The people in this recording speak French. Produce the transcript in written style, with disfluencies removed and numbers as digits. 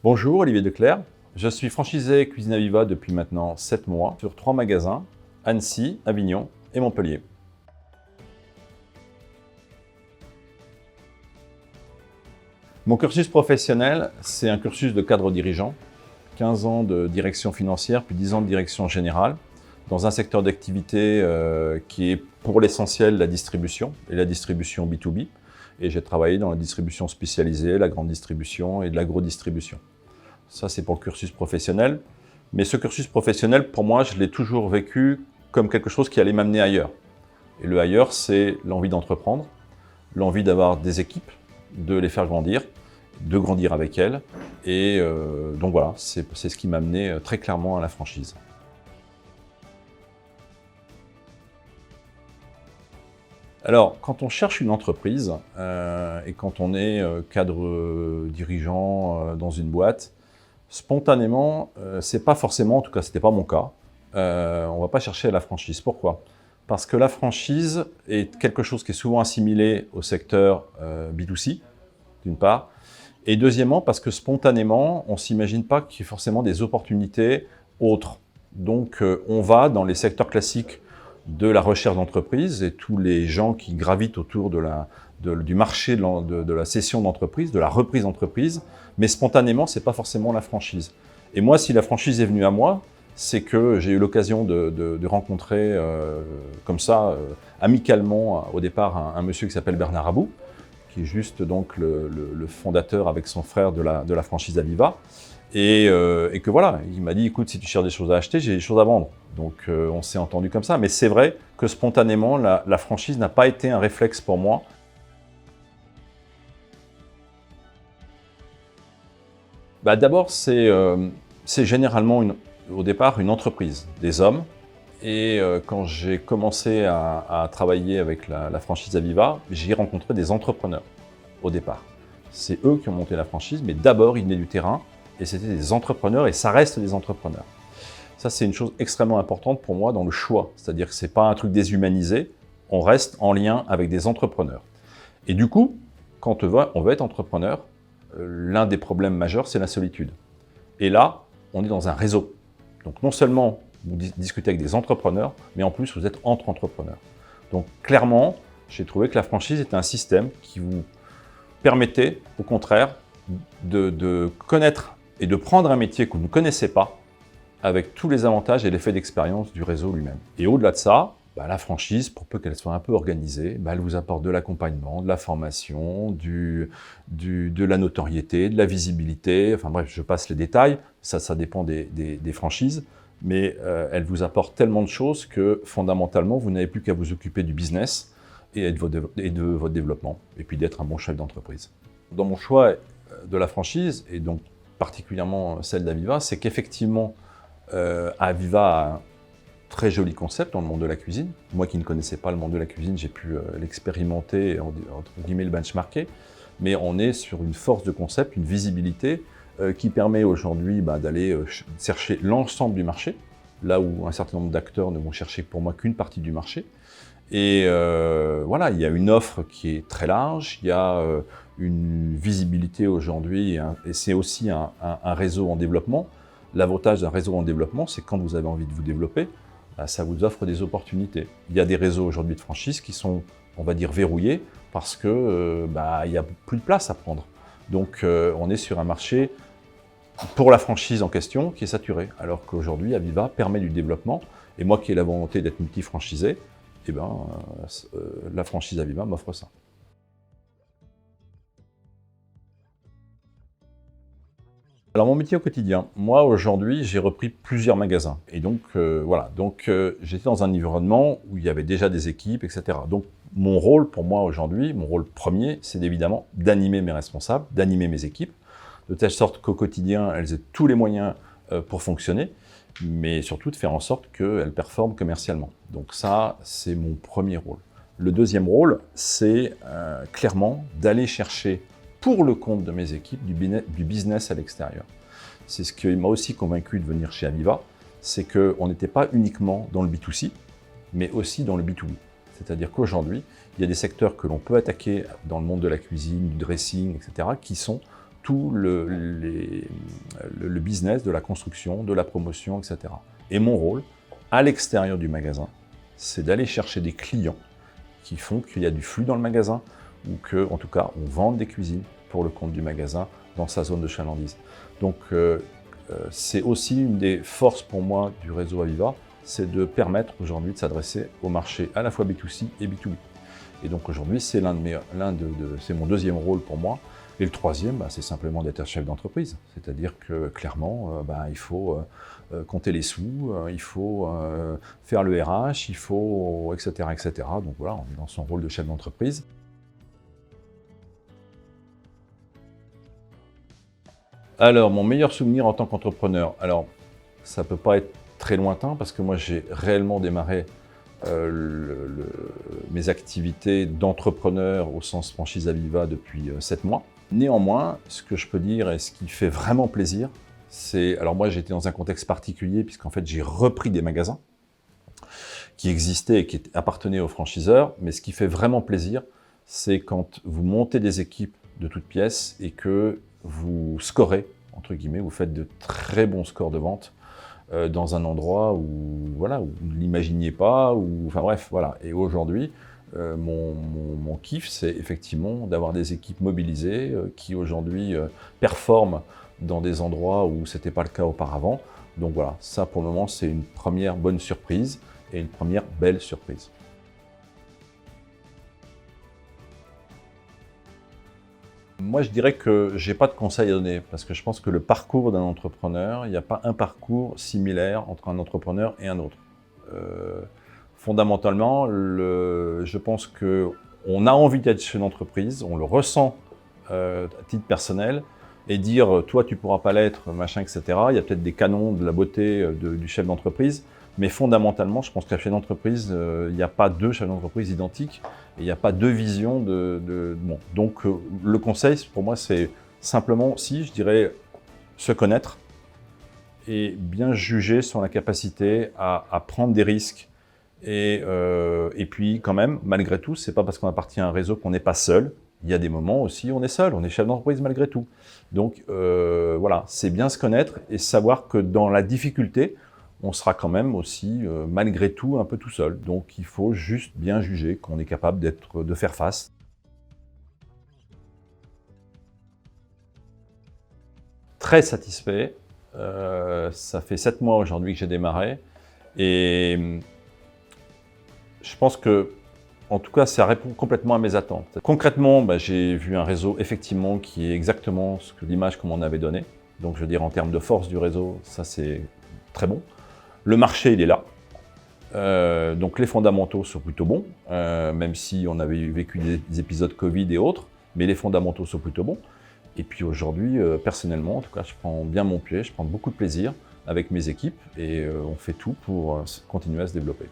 Bonjour, Olivier Declercq. Je suis franchisé Cuisine Aviva depuis maintenant 7 mois sur 3 magasins, Annecy, Avignon et Montpellier. Mon cursus professionnel, c'est un cursus de cadre dirigeant, 15 ans de direction financière, puis 10 ans de direction générale, dans un secteur d'activité qui est pour l'essentiel la distribution, et la distribution B2B. Et j'ai travaillé dans la distribution spécialisée, la grande distribution et de l'agro-distribution. Ça, c'est pour le cursus professionnel. Mais ce cursus professionnel, pour moi, je l'ai toujours vécu comme quelque chose qui allait m'amener ailleurs. Et le ailleurs, c'est l'envie d'entreprendre, l'envie d'avoir des équipes, de les faire grandir, de grandir avec elles. Et donc voilà, c'est ce qui m'a amené très clairement à la franchise. Alors, quand on cherche une entreprise et quand on est cadre dirigeant dans une boîte, spontanément, c'est pas forcément, en tout cas, c'était pas mon cas, on va pas chercher la franchise. Pourquoi? Parce que la franchise est quelque chose qui est souvent assimilé au secteur B2C, d'une part, et deuxièmement, parce que spontanément, on ne s'imagine pas qu'il y ait forcément des opportunités autres. Donc, on va dans les secteurs classiques de la recherche d'entreprise et tous les gens qui gravitent autour du marché de la cession d'entreprise, de la reprise d'entreprise, mais spontanément, ce n'est pas forcément la franchise. Et moi, si la franchise est venue à moi, c'est que j'ai eu l'occasion de rencontrer comme ça, amicalement, au départ, un monsieur qui s'appelle Bernard Abou, qui est juste donc le fondateur avec son frère de la franchise Aviva. Et que voilà, il m'a dit, écoute, si tu cherches des choses à acheter, j'ai des choses à vendre. Donc on s'est entendu comme ça. Mais c'est vrai que spontanément, la franchise n'a pas été un réflexe pour moi. D'abord, c'est généralement au départ une entreprise, des hommes. Et quand j'ai commencé à travailler avec la franchise Aviva, j'ai rencontré des entrepreneurs au départ. C'est eux qui ont monté la franchise, mais d'abord, ils venaient du terrain. Et c'était des entrepreneurs, et ça reste des entrepreneurs. Ça, c'est une chose extrêmement importante pour moi dans le choix. C'est-à-dire que ce n'est pas un truc déshumanisé, on reste en lien avec des entrepreneurs. Et du coup, quand on veut être entrepreneur, l'un des problèmes majeurs, c'est la solitude. Et là, on est dans un réseau. Donc non seulement vous discutez avec des entrepreneurs, mais en plus, vous êtes entre entrepreneurs. Donc clairement, j'ai trouvé que la franchise était un système qui vous permettait, au contraire, de connaître et de prendre un métier que vous ne connaissez pas avec tous les avantages et l'effet d'expérience du réseau lui-même. Et au-delà de ça, la franchise, pour peu qu'elle soit un peu organisée, elle vous apporte de l'accompagnement, de la formation, de la notoriété, de la visibilité, enfin bref, je passe les détails, ça dépend des franchises, mais elle vous apporte tellement de choses que fondamentalement, vous n'avez plus qu'à vous occuper du business et de votre développement, et puis d'être un bon chef d'entreprise. Dans mon choix de la franchise, et donc particulièrement celle d'Aviva, c'est qu'effectivement, Aviva a un très joli concept dans le monde de la cuisine. Moi qui ne connaissais pas le monde de la cuisine, j'ai pu l'expérimenter, entre guillemets le benchmarker, mais on est sur une force de concept, une visibilité qui permet aujourd'hui d'aller chercher l'ensemble du marché, là où un certain nombre d'acteurs ne vont chercher pour moi qu'une partie du marché. Et voilà, il y a une offre qui est très large, il y a une visibilité aujourd'hui, et c'est aussi un réseau en développement. L'avantage d'un réseau en développement, c'est quand vous avez envie de vous développer, ça vous offre des opportunités. Il y a des réseaux aujourd'hui de franchise qui sont, on va dire, verrouillés parce que il n'y a plus de place à prendre. Donc on est sur un marché pour la franchise en question qui est saturé, alors qu'aujourd'hui Aviva permet du développement. Et moi qui ai la volonté d'être multi-franchisé, la franchise Aviva m'offre ça. Alors mon métier au quotidien, moi aujourd'hui j'ai repris plusieurs magasins et donc voilà, j'étais dans un environnement où il y avait déjà des équipes, etc. Donc mon rôle pour moi aujourd'hui, mon rôle premier, c'est évidemment d'animer mes responsables, d'animer mes équipes, de telle sorte qu'au quotidien elles aient tous les moyens pour fonctionner, mais surtout de faire en sorte qu'elles performent commercialement. Donc ça, c'est mon premier rôle. Le deuxième rôle, c'est clairement d'aller chercher pour le compte de mes équipes du business à l'extérieur. C'est ce qui m'a aussi convaincu de venir chez Aviva, c'est qu'on n'était pas uniquement dans le B2C, mais aussi dans le B2B. C'est-à-dire qu'aujourd'hui, il y a des secteurs que l'on peut attaquer dans le monde de la cuisine, du dressing, etc., qui sont tout le business de la construction, de la promotion, etc. Et mon rôle, à l'extérieur du magasin, c'est d'aller chercher des clients qui font qu'il y a du flux dans le magasin ou que, en tout cas, on vende des cuisines pour le compte du magasin dans sa zone de chalandise. Donc, c'est aussi une des forces pour moi du réseau Aviva, c'est de permettre aujourd'hui de s'adresser au marché à la fois B2C et B2B. Et donc aujourd'hui, c'est c'est mon deuxième rôle pour moi. Et le troisième, c'est simplement d'être chef d'entreprise. C'est-à-dire que clairement, il faut compter les sous, il faut faire le RH, il faut, etc., etc. Donc voilà, on est dans son rôle de chef d'entreprise. Alors, mon meilleur souvenir en tant qu'entrepreneur, alors ça ne peut pas être très lointain parce que moi j'ai réellement démarré mes activités d'entrepreneur au sens franchise Aviva depuis 7 mois. Néanmoins, ce que je peux dire et ce qui fait vraiment plaisir, c'est... Alors moi j'étais dans un contexte particulier puisqu'en fait j'ai repris des magasins qui existaient et qui appartenaient aux franchiseurs, mais ce qui fait vraiment plaisir, c'est quand vous montez des équipes de toutes pièces et que vous scorez, entre guillemets, vous faites de très bons scores de vente dans un endroit où, voilà, où vous ne l'imaginiez pas, enfin bref, voilà. Et aujourd'hui, mon kiff, c'est effectivement d'avoir des équipes mobilisées qui aujourd'hui performent dans des endroits où ce n'était pas le cas auparavant. Donc voilà, ça pour le moment, c'est une première bonne surprise et une première belle surprise. Moi, je dirais que je n'ai pas de conseils à donner, parce que je pense que le parcours d'un entrepreneur, il n'y a pas un parcours similaire entre un entrepreneur et un autre. Fondamentalement, je pense qu'on a envie d'être chef d'entreprise, on le ressent à titre personnel, et dire « toi, tu ne pourras pas l'être », machin, etc. Il y a peut-être des canons de la beauté du chef d'entreprise, mais fondamentalement, je pense qu'un chef d'entreprise, il n'y a pas deux chefs d'entreprise identiques, et il n'y a pas deux visions bon. Donc, le conseil, pour moi, c'est simplement aussi, je dirais, se connaître et bien juger sur la capacité à prendre des risques. Et puis, quand même, malgré tout, c'est pas parce qu'on appartient à un réseau qu'on n'est pas seul. Il y a des moments aussi où on est seul, on est chef d'entreprise malgré tout. Donc, voilà, c'est bien se connaître et savoir que dans la difficulté, on sera quand même aussi, malgré tout, un peu tout seul. Donc, il faut juste bien juger qu'on est capable de faire face. Très satisfait. Ça fait 7 mois aujourd'hui que j'ai démarré. Et je pense que, en tout cas, ça répond complètement à mes attentes. Concrètement, j'ai vu un réseau, effectivement, qui est exactement l'image qu'on m'en avait donnée. Donc, je veux dire, en termes de force du réseau, ça, c'est très bon. Le marché, il est là. Donc les fondamentaux sont plutôt bons, même si on avait vécu des épisodes Covid et autres, mais les fondamentaux sont plutôt bons. Et puis aujourd'hui, personnellement, en tout cas, je prends bien mon pied, je prends beaucoup de plaisir avec mes équipes et on fait tout pour continuer à se développer.